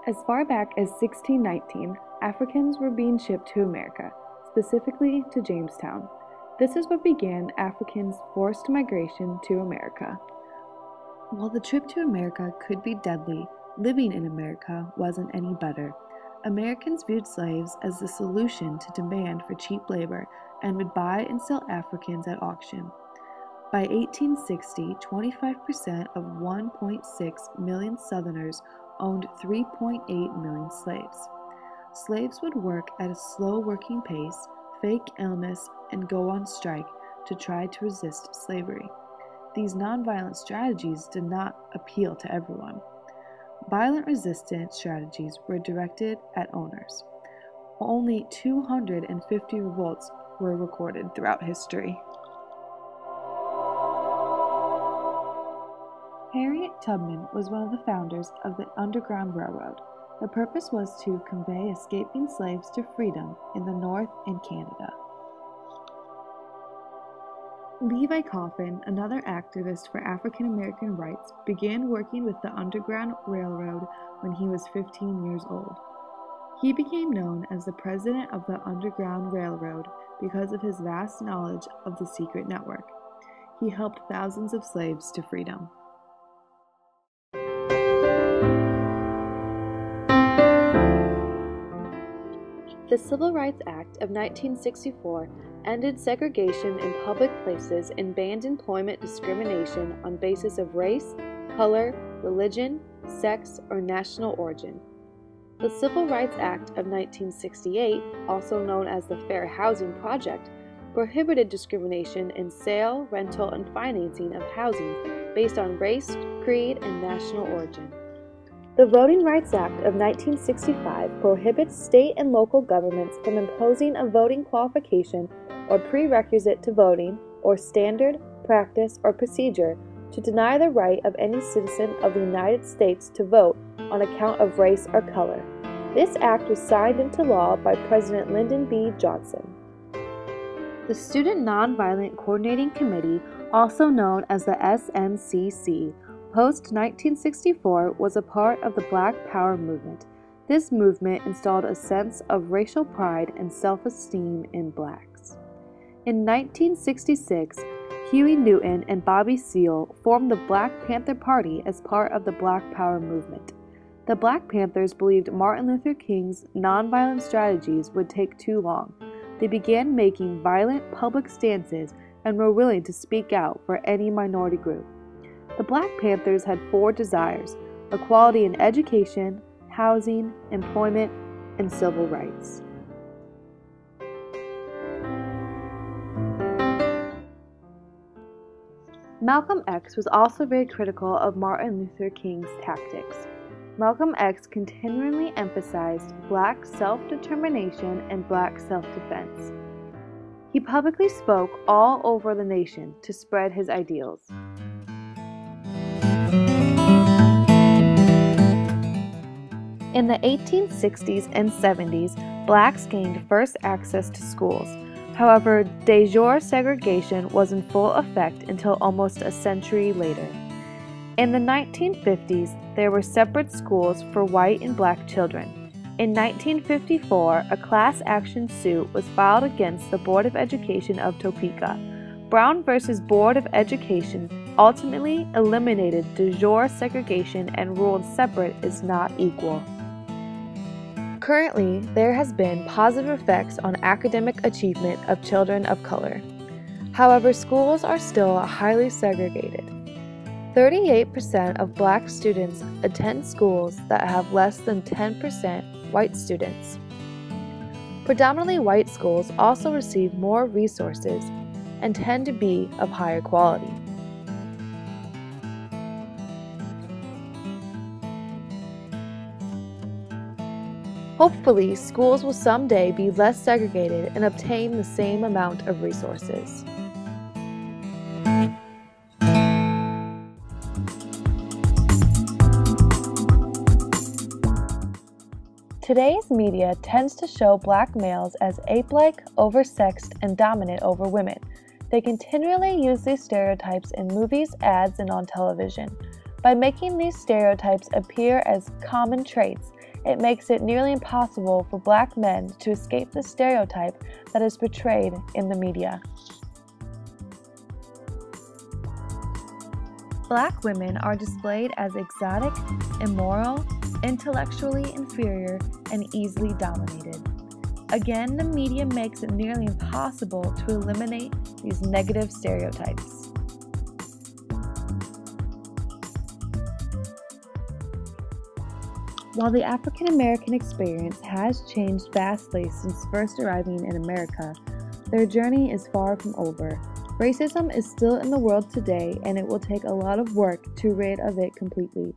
As far back as 1619, Africans were being shipped to America, specifically to Jamestown. This is what began Africans' forced migration to America. While the trip to America could be deadly, living in America wasn't any better. Americans viewed slaves as the solution to demand for cheap labor and would buy and sell Africans at auction. By 1860, 25% of 1.6 million Southerners owned 3.8 million slaves. Slaves would work at a slow working pace, fake illness, and go on strike to try to resist slavery. These nonviolent strategies did not appeal to everyone. Violent resistance strategies were directed at owners. Only 250 revolts were recorded throughout history. Harriet Tubman was one of the founders of the Underground Railroad. The purpose was to convey escaping slaves to freedom in the North and Canada. Levi Coffin, another activist for African American rights, began working with the Underground Railroad when he was 15 years old. He became known as the president of the Underground Railroad because of his vast knowledge of the secret network. He helped thousands of slaves to freedom. The Civil Rights Act of 1964 ended segregation in public places and banned employment discrimination on basis of race, color, religion, sex, or national origin. The Civil Rights Act of 1968, also known as the Fair Housing Project, prohibited discrimination in sale, rental, and financing of housing based on race, creed, and national origin. The Voting Rights Act of 1965 prohibits state and local governments from imposing a voting qualification or prerequisite to voting, or standard, practice, or procedure to deny the right of any citizen of the United States to vote on account of race or color. This act was signed into law by President Lyndon B. Johnson. The Student Nonviolent Coordinating Committee, also known as the SNCC, post-1964 was a part of the Black Power movement. This movement installed a sense of racial pride and self-esteem in blacks. In 1966, Huey Newton and Bobby Seale formed the Black Panther Party as part of the Black Power movement. The Black Panthers believed Martin Luther King's nonviolent strategies would take too long. They began making violent public stances and were willing to speak out for any minority group. The Black Panthers had 4 desires: equality in education, housing, employment, and civil rights. Malcolm X was also very critical of Martin Luther King's tactics. Malcolm X continually emphasized Black self-determination and Black self-defense. He publicly spoke all over the nation to spread his ideals. In the 1860s and 70s, blacks gained first access to schools. However, de jure segregation was in full effect until almost a century later. In the 1950s, there were separate schools for white and black children. In 1954, a class action suit was filed against the Board of Education of Topeka. Brown v. Board of Education ultimately eliminated de jure segregation and ruled separate is not equal. Currently, there has been positive effects on academic achievement of children of color. However, schools are still highly segregated. 38% of black students attend schools that have less than 10% white students. Predominantly white schools also receive more resources and tend to be of higher quality. Hopefully, schools will someday be less segregated and obtain the same amount of resources. Today's media tends to show black males as ape-like, oversexed, and dominant over women. They continually use these stereotypes in movies, ads, and on television. By making these stereotypes appear as common traits, it makes it nearly impossible for Black men to escape the stereotype that is portrayed in the media. Black women are displayed as exotic, immoral, intellectually inferior, and easily dominated. Again, the media makes it nearly impossible to eliminate these negative stereotypes. While the African American experience has changed vastly since first arriving in America, their journey is far from over. Racism is still in the world today, and it will take a lot of work to rid of it completely.